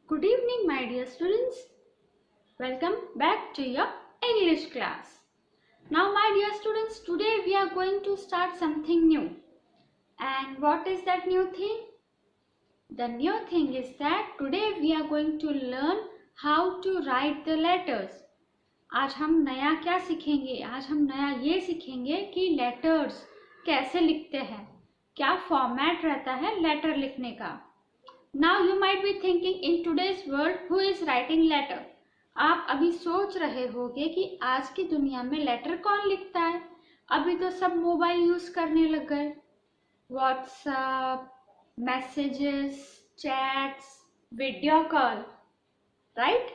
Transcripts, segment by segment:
Good evening, my dear students. Welcome back to your English class. Now, my dear students, today we are going to start something new. And what is that new thing? The new thing is that today we are going to learn how to write the letters. आज हम नया क्या सीखेंगे? आज हम नया ये सीखेंगे कि लेटर्स कैसे लिखते हैं, क्या फॉर्मेट रहता है लेटर लिखने का. Now you might be thinking in today's world who is writing letter? आप अभी सोच रहे होंगे कि आज की दुनिया में लेटर कौन लिखता है. अभी तो सब मोबाइल यूज करने लग गए. WhatsApp, messages, chats, video call, right?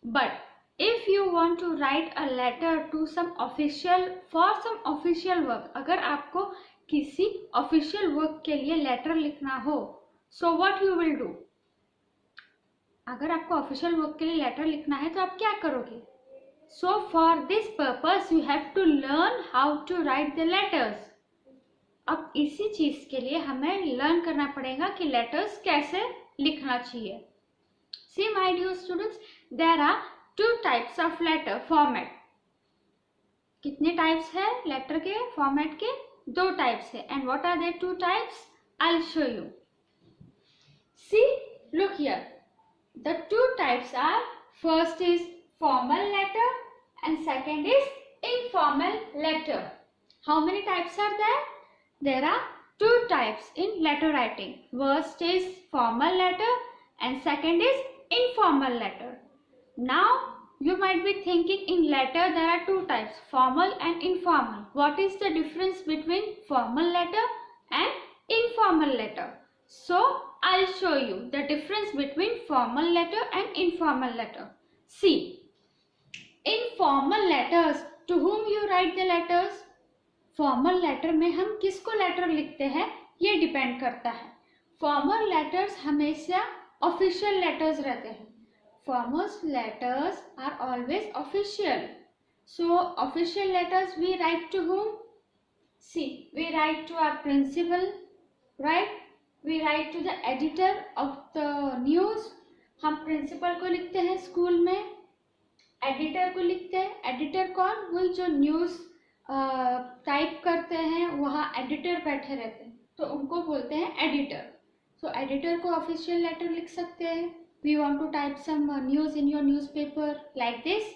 But if you want to write a letter to some official for some official work, अगर आपको किसी ऑफिशियल वर्क के लिए लेटर लिखना हो, so what you will do? अगर आपको ऑफिशियल वर्क के लिए लेटर लिखना है तो आप क्या करोगे? So for this purpose you have to learn how to write the letters. अब इसी चीज के लिए हमें लर्न करना पड़ेगा कि लेटर्स कैसे लिखना चाहिए. See my dear students, there are two types of letter format. कितने टाइप्स है लेटर के फॉर्मेट के? दो टाइप्स है. And what are the two types? I'll show you. See, look here. The two types are, first is formal letter and second is informal letter. How many types are there? There are two types in letter writing. First is formal letter and second is informal letter. Now, you might be thinking in letter there are two types, formal and informal. What is the difference between formal letter and informal letter? So, I'll show you the difference between formal letter and informal letter. See, in formal letters, to whom you write the letters? Formal letter में हम किसको letter लिखते हैं ये depend करता है. Formal letters हमेशा official letters रहते हैं. Formal letters are always official. So, official letters we write to whom? See, we write to our principal, right? We write to the editor of the news. हम principal को लिखते हैं school में, editor को लिखते हैं. एडिटर कौन? वही जो न्यूज़ टाइप करते हैं, वहाँ एडिटर बैठे रहते हैं तो उनको बोलते हैं एडिटर. सो एडिटर को ऑफिशियल लेटर लिख सकते हैं. We want to type some news in your newspaper like this.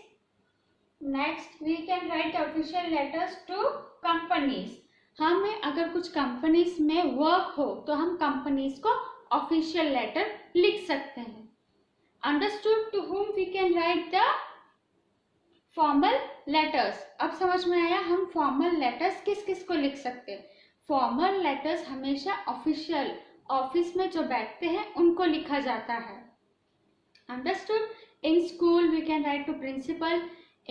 Next we can write official letters to companies. हमें अगर कुछ कंपनीज में वर्क हो तो हम कंपनीज को ऑफिशियल लेटर लिख सकते हैं. Understood? To whom we can write the formal letters. अब समझ में आया हम फॉर्मल लेटर्स किस किस को लिख सकते हैं. फॉर्मल लेटर्स हमेशा ऑफिशियल ऑफिस में जो बैठते हैं उनको लिखा जाता है. Understood? In school we can write to principal.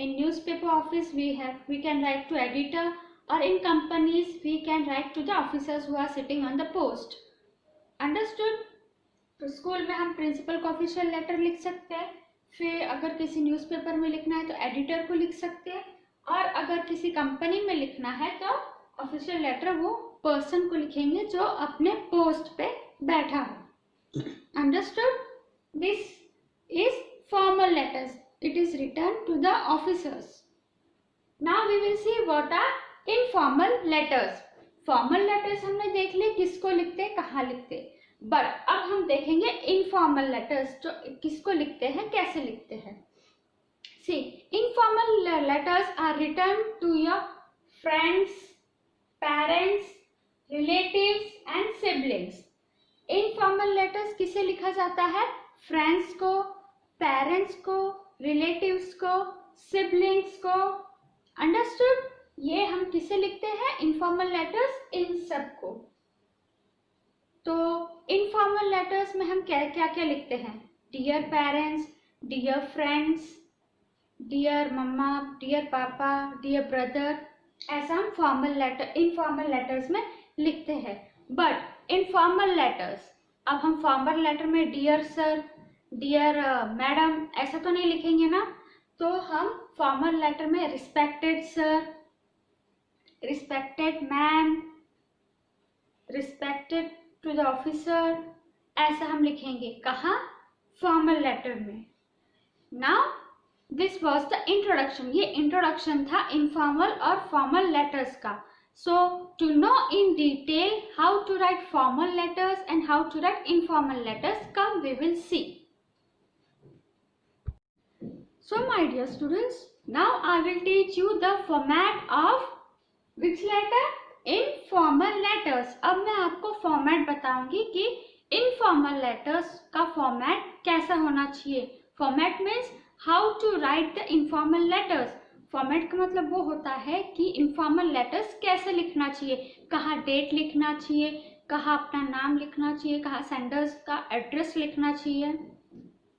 In newspaper office we can write to editor, or in companies we can write to the officers who are sitting on the post. Understood? तो school में हम principal को official letter लिख सकते हैं. फिर अगर किसी न्यूज़पेपर में लिखना है तो एडिटर को लिख सकते हैं, और अगर किसी कंपनी में लिखना है तो ऑफिशियल लेटर वो पर्सन को लिखेंगे जो अपने पोस्ट पे बैठा हो. Understood? This is formal letters. It is written to the officers. Now we will see what are informal letters. Formal letters हमने देख लिए किसको लिखते हैं, कहाँ लिखते हैं. बट अब हम देखेंगे informal letters जो किसको लिखते हैं, कैसे लिखते हैं. See, informal letters are written to your friends, parents, relatives and siblings. Informal letters किसे लिखा जाता है? फ्रेंड्स को, पेरेंट्स को, रिलेटिव्स को, सिबलिंग्स को. अंडरस्टूड? ये हम किसे लिखते हैं? इनफॉर्मल लेटर्स इन सब को. तो इनफॉर्मल लेटर्स में हम क्या क्या क्या लिखते हैं? Dear parents, dear friends, dear mamma, dear papa, dear brother, ऐसा हम फॉर्मल लेटर इनफॉर्मल लेटर्स में लिखते हैं. बट इनफॉर्मल लेटर्स, अब हम फॉर्मल लेटर में डियर सर, डियर मैडम ऐसा तो नहीं लिखेंगे ना. तो हम फॉर्मल लेटर में respected sir, respected ma'am, respected to the officer, ऐसा हम लिखेंगे. कहाँ? फॉर्मल लेटर में। Now this was the introduction, ये इंट्रोडक्शन था इनफॉर्मल और फॉर्मल लेटर्स का। So to know in detail how to write formal letters and how to write informal letters, come we will see. So my dear students, now I will teach you the format of which letter? Informal letters. अब मैं आपको format बताऊंगी कि informal letters का format कैसा होना चाहिए। Format means how to write the informal letters. Format का मतलब वो होता है कि इनफॉर्मल लेटर्स कैसे लिखना चाहिए, कहाँ डेट लिखना चाहिए, कहाँ अपना नाम लिखना चाहिए, कहाँ सेंडर्स का एड्रेस लिखना चाहिए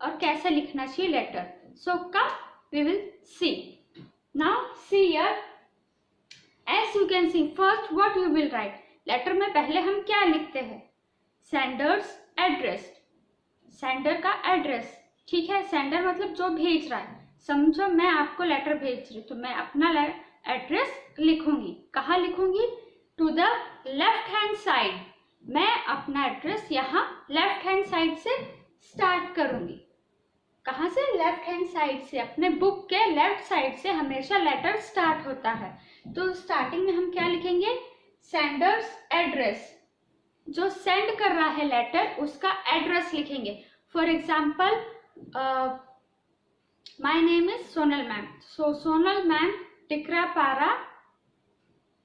और कैसे लिखना चाहिए letter. So come, we will see. Now see here, as you can see, first what you will write. Letter में पहले हम क्या लिखते हैं? सेंडर्स एड्रेस, सेंडर का एड्रेस, ठीक है। सेंडर मतलब जो भेज रहा है। समझो मैं आपको लेटर भेज रही हूँ तो मैं अपना एड्रेस लिखूंगी। कहाँ लिखूंगी? To the left hand side. मैं अपना एड्रेस यहाँ लेफ्ट हैंड साइड से स्टार्ट करूंगी। कहाँ से? लेफ्ट हैंड साइड से। अपने बुक के लेफ्ट साइड से हमेशा लेटर स्टार्ट होता है। तो स्टार्टिंग में हम क्या लिखेंगे? सेंडर्स एड्रेस, जो सेंड कर रहा है लेटर उसका एड्रेस लिखेंगे। For example my name is Sonal ma'am, so Sonal ma'am, Tikrapara,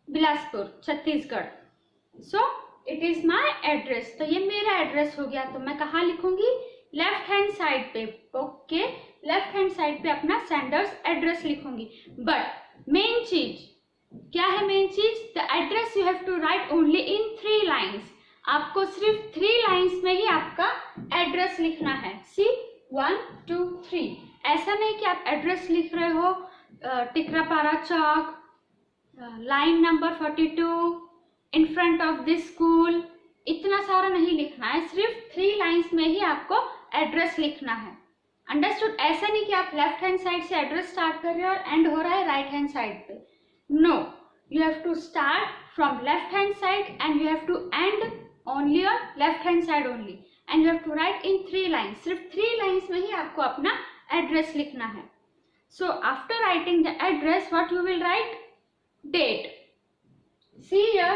Bilaspur, Chhattisgarh. So it is my address. तो ये मेरा एड्रेस हो गया। तो मैं कहाँ लिखूंगी? लेफ्ट हैंड साइड पे, ओके, लेफ्ट हैंड साइड पे अपना सेंडर्स एड्रेस लिखूंगी। बट मेन चीज क्या है? मेन चीज, the address you have to write only in 3 lines. आपको सिर्फ 3 लाइन्स में ही आपका एड्रेस लिखना है। सी 1 2 3। ऐसा नहीं कि आप एड्रेस लिख रहे हो Tikrapara Chowk, line number 42, in front of this school. इतना सारा नहीं लिखना है, सिर्फ 3 लाइन्स में ही आपको एड्रेस लिखना है। अंडरस्टूड? ऐसा नहीं कि आप लेफ्ट हैंड साइड से एड्रेस स्टार्ट कर रहे हो और एंड हो रहा है राइट हैंड साइड पे। No, you have to start from left hand side and you have to end only on left hand side only, and you have to write in 3 lines. सिर्फ 3 lines में ही आपको अपना address लिखना है। So after writing the address, what you will write? Date. See here,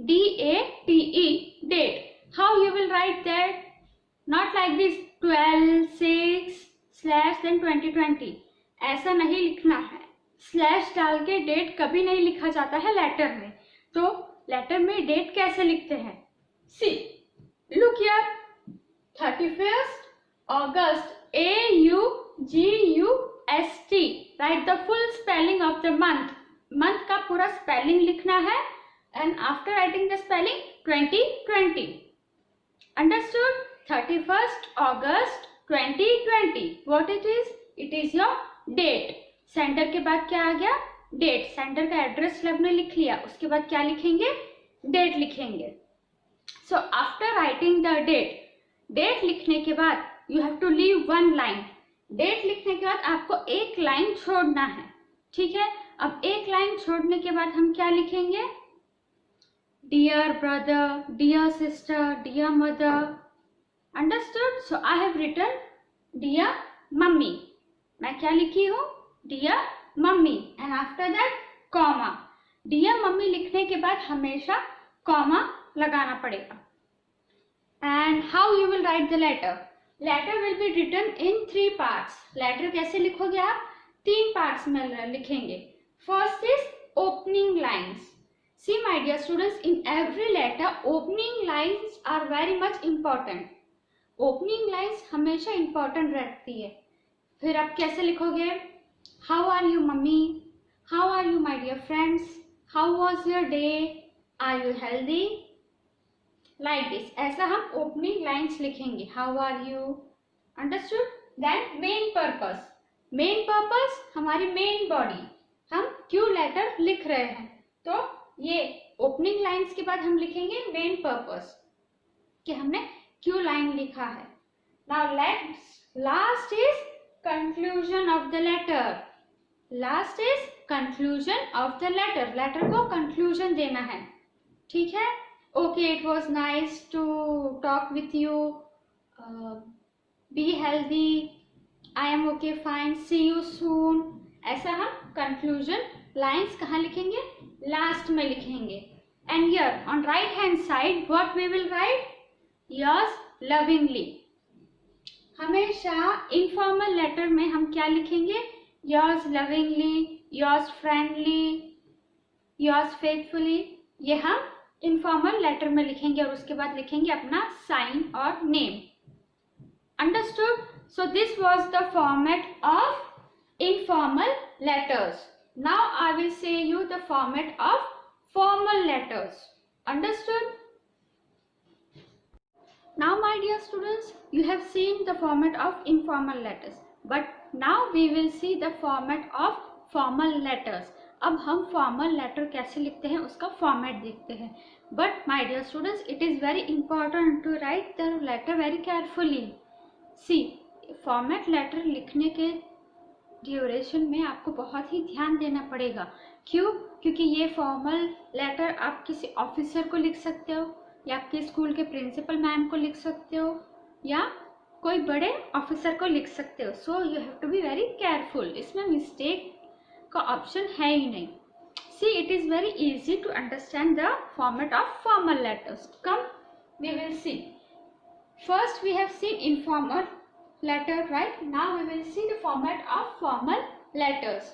DATE, date. How you will write that? Not like this 12/6 / then 2020. ऐसा नहीं लिखना है। स्लैश डाल के डेट कभी नहीं लिखा जाता है लेटर में। तो लेटर में डेट कैसे लिखते हैं? See, look here, 31st August, AUGUST. Write the full spelling of the month. Month का पूरा स्पेलिंग लिखना है। And after writing the spelling, 2020. Understood? 31st August 2020. What it is? It is your date. Sender के बाद क्या आ गया? Date. Sender का address आपने लिख लिया, उसके बाद क्या लिखेंगे? डेट लिखेंगे। So after writing the date, date लिखने के बाद you have to leave 1 line. Date लिखने के बाद आपको 1 लाइन छोड़ना है, ठीक है। अब 1 लाइन छोड़ने के बाद हम क्या लिखेंगे? Dear brother, dear sister, dear mother. Understood? So I have written dear mummy. मैं क्या लिखी हूँ? Dear mummy. And after that, comma. Dear mummy लिखने के बाद हमेशा comma लगाना पड़ेगा। And how you will write the letter? Letter will be written in 3 parts. Letter कैसे लिखोगे आप? 3 parts में लिखेंगे। First is opening lines. See my dear students, in every letter opening lines are very much important. Opening lines हमेशा important रहती है। फिर आप कैसे लिखोगे? How are you mummy? How are you my dear friends? How was your day? Are you healthy? Like this. ऐसा हम opening lines लिखेंगे। How are you? Understood? Then main purpose. Main purpose हमारी main body। हम क्यों letter लिख रहे हैं, तो ये ओपनिंग लाइंस के बाद हम लिखेंगे मेन पर्पस, कि हमने क्यों लाइन लिखा है। Now last is conclusion of the letter. Last is conclusion of the letter. Letter को कंक्लूजन देना है, ठीक है। Okay, it was nice to talk with you. Be healthy, I am okay fine, see you soon. ऐसा हम conclusion lines कहाँ लिखेंगे? Last में लिखेंगे। And here on right hand side what we will write? Yours lovingly. हमेशा informal letter में हम क्या लिखेंगे? Yours lovingly, yours friendly, yours faithfully. ये हम इनफॉर्मल लेटर में लिखेंगे और उसके बाद लिखेंगे अपना साइन और name. Understood? So this was the format of informal letters. Now I will say you the format of formal letters. Understood? Now my dear students, you have seen the format of informal letters, but now we will see the format of formal letters. अब हम formal letter कैसे लिखते हैं उसका format देखते हैं. But my dear students, it is very important to write the letter very carefully. See, format letter लिखने के ड्यूरेशन में आपको बहुत ही ध्यान देना पड़ेगा. क्यों? क्योंकि ये फॉर्मल लेटर आप किसी ऑफिसर को लिख सकते हो, या आपके स्कूल के प्रिंसिपल मैम को लिख सकते हो, या कोई बड़े ऑफिसर को लिख सकते हो. So you have to be very careful. इसमें मिस्टेक का ऑप्शन है ही नहीं. See, it is very easy to understand the format of formal letters. Come we will see. First we have seen informal letter, right? Now we will see the format of formal letters.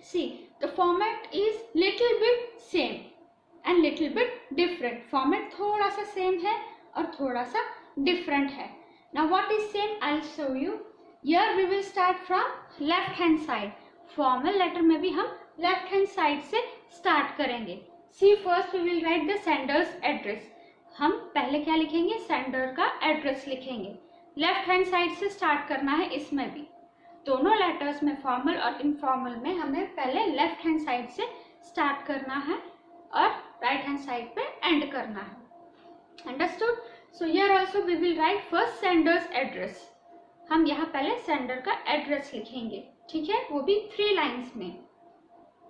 See, the format is little bit same and little bit different. Format थोड़ा सा same है और थोड़ा सा different है. Now what is same? I'll show you. Here we will start from left hand side. Formal letter में भी हम left hand side से start करेंगे. See, first we will write the sender's address. हम पहले क्या लिखेंगे? sender का address लिखेंगे. लेफ्ट हैंड साइड से स्टार्ट करना है. इसमें भी दोनों लेटर्स में, फॉर्मल और इनफॉर्मल में, हमें पहले लेफ्ट हैंड साइड से स्टार्ट करना है और राइट हैंड साइड पे एंड करना है. Understood? So here also we will write first sender's address. हम यहाँ पहले सेंडर का एड्रेस लिखेंगे. ठीक है? वो भी 3 लाइन्स में.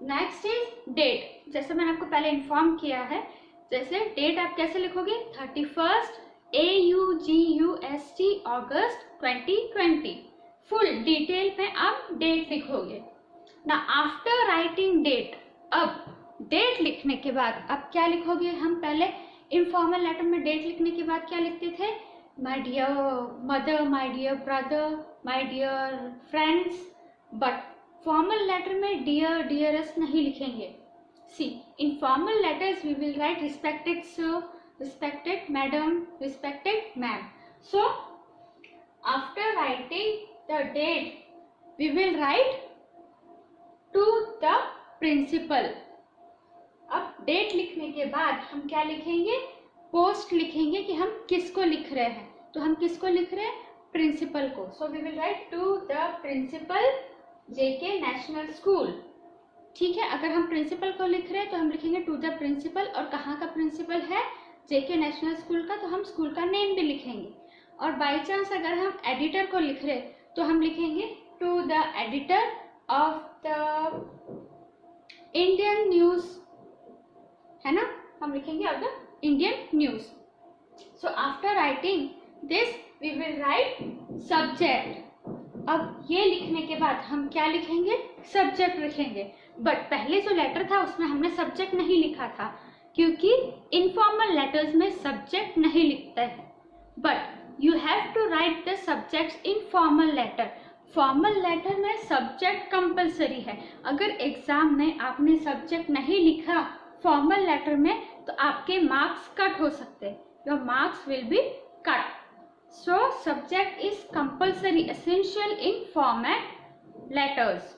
Next is date. जैसे मैंने आपको पहले इन्फॉर्म किया है, जैसे डेट आप कैसे लिखोगे? 31 AUGUST अगस्त 2020. फुल डिटेल में आप डेट लिखोगे ना. आफ्टर राइटिंग डेट, अब डेट लिखने के बाद अब क्या लिखोगे? हम पहले इनफॉर्मल लेटर में डेट लिखने के बाद क्या लिखते थे? My dear mother, my dear brother, my dear friends. But formal letter में डियर, डियरेस्ट नहीं लिखेंगे. See, in formal letters we will write respected sir, respected madam, respected ma'am. So after writing the date, we will write to the principal. अब date लिखने के बाद हम क्या लिखेंगे? पोस्ट लिखेंगे कि हम किसको लिख रहे हैं. तो हम किसको लिख रहे हैं? प्रिंसिपल को. So we will write to the principal JK national school. ठीक है? अगर हम प्रिंसिपल को लिख रहे हैं तो हम लिखेंगे टू द प्रिंसिपल. और कहाँ का प्रिंसिपल है? JK नेशनल स्कूल का. तो हम स्कूल का नेम भी लिखेंगे. और बाई चांस अगर हम एडिटर को लिख रहे तो हम लिखेंगे to the editor of the Indian news. है ना? हम लिखेंगे of the Indian news. So after writing this we will write subject. अब ये लिखने के बाद हम क्या लिखेंगे? सब्जेक्ट लिखेंगे. बट पहले जो लेटर था उसमें हमने सब्जेक्ट नहीं लिखा था, क्योंकि इनफॉर्मल लेटर्स में सब्जेक्ट नहीं लिखता है. But you have to write the subjects in formal letter. Formal letter में सब्जेक्ट कंपलसरी है. अगर एग्जाम में आपने सब्जेक्ट नहीं लिखा फॉर्मल लेटर में तो आपके मार्क्स कट हो सकते हैं. Your marks will be cut. So subject is compulsory, essential in format letters.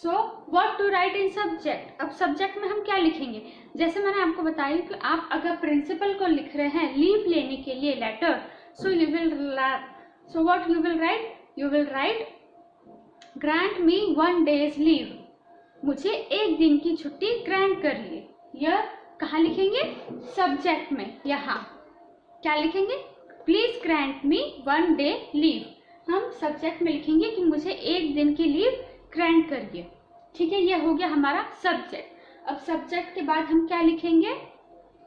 So what to write in subject. अब सब्जेक्ट में हम क्या लिखेंगे? जैसे मैंने आपको बताया कि आप अगर प्रिंसिपल को लिख रहे हैं लीव लेने के लिए letter, so you will what you will write? You will write grant me 1 days leave. मुझे 1 दिन की छुट्टी ग्रांट करिए. यह कहाँ लिखेंगे? सब्जेक्ट में. यहाँ क्या लिखेंगे? Please grant me 1 day leave. हम सब्जेक्ट में लिखेंगे कि मुझे 1 दिन की लीव ग्रांट करिए. ठीक है? ये हो गया हमारा सब्जेक्ट. अब सब्जेक्ट के बाद हम क्या लिखेंगे?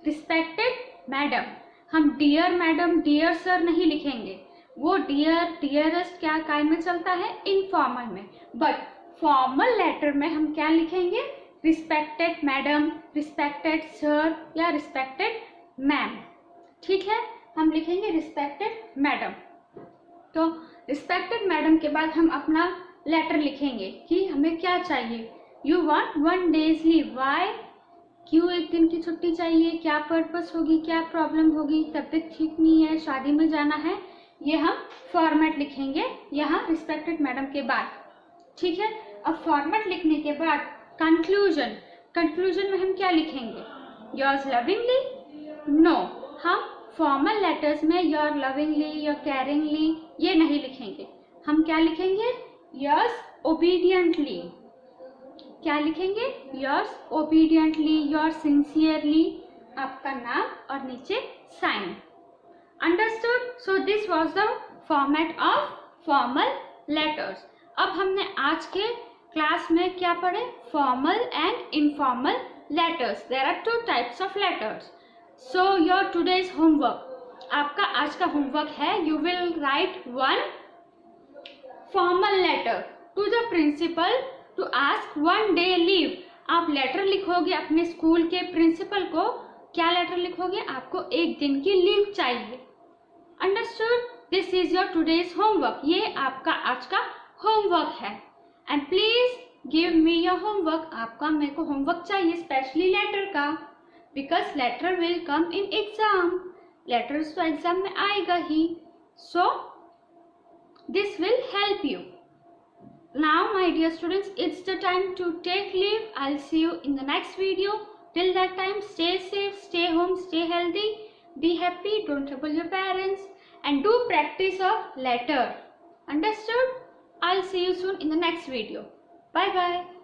Respected madam. हम डियर मैडम, डियर सर नहीं लिखेंगे. वो डियर, डियरेस्ट क्या काइंड में चलता है, इनफॉर्मल में। बट फॉर्मल लेटर में हम क्या लिखेंगे, रिस्पेक्टेड मैडम, रिस्पेक्टेड सर या रिस्पेक्टेड मैम। ठीक है, हम लिखेंगे रिस्पेक्टेड मैडम। तो रिस्पेक्टेड मैडम के बाद हम अपना लेटर लिखेंगे कि हमें क्या चाहिए। You want 1 days leave, why, क्यों 1 दिन की छुट्टी चाहिए, क्या पर्पस होगी, क्या प्रॉब्लम होगी, तबीयत ठीक नहीं है, शादी में जाना है, ये हम फॉर्मेट लिखेंगे यहाँ रिस्पेक्टेड मैडम के बाद। ठीक है, अब फॉर्मेट लिखने के बाद कंक्लूजन, कंक्लूजन में हम क्या लिखेंगे, योर्स लविंगली, नो, हम फॉर्मल लेटर्स में योर लविंगली, योर केयरिंगली ये नहीं लिखेंगे। हम क्या लिखेंगे, योर्स ओबीडियंटली। क्या लिखेंगे, योर्स ओबीडियंटली, योर सिंसियरली, आपका नाम और नीचे sign. Understood? So this was the format of formal letters. अब हमने आज के क्लास में क्या पढ़े, formal and informal letters. There are 2 types of letters. So your today's homework, आपका आज का होमवर्क है, you will write 1 formal letter to the principal to ask 1 day leave. आप लेटर लिखोगे अपने स्कूल के प्रिंसिपल को, क्या लेटर लिखोगे, आपको 1 दिन की लीव चाहिए। Understood? This is your today's homework, ये आपका आज का होमवर्क है। And please give me your homework, आपका मेरे को होमवर्क चाहिए, स्पेशली लेटर का, because letter will come in exam, letters तो एग्जाम में आएगा ही। So this will help you. Now my dear students, it's the time to take leave. I'll see you in the next video. Till that time, stay safe, stay home, stay healthy, be happy, don't trouble your parents, and do practice of letter. Understood? I'll see you soon in the next video. Bye bye.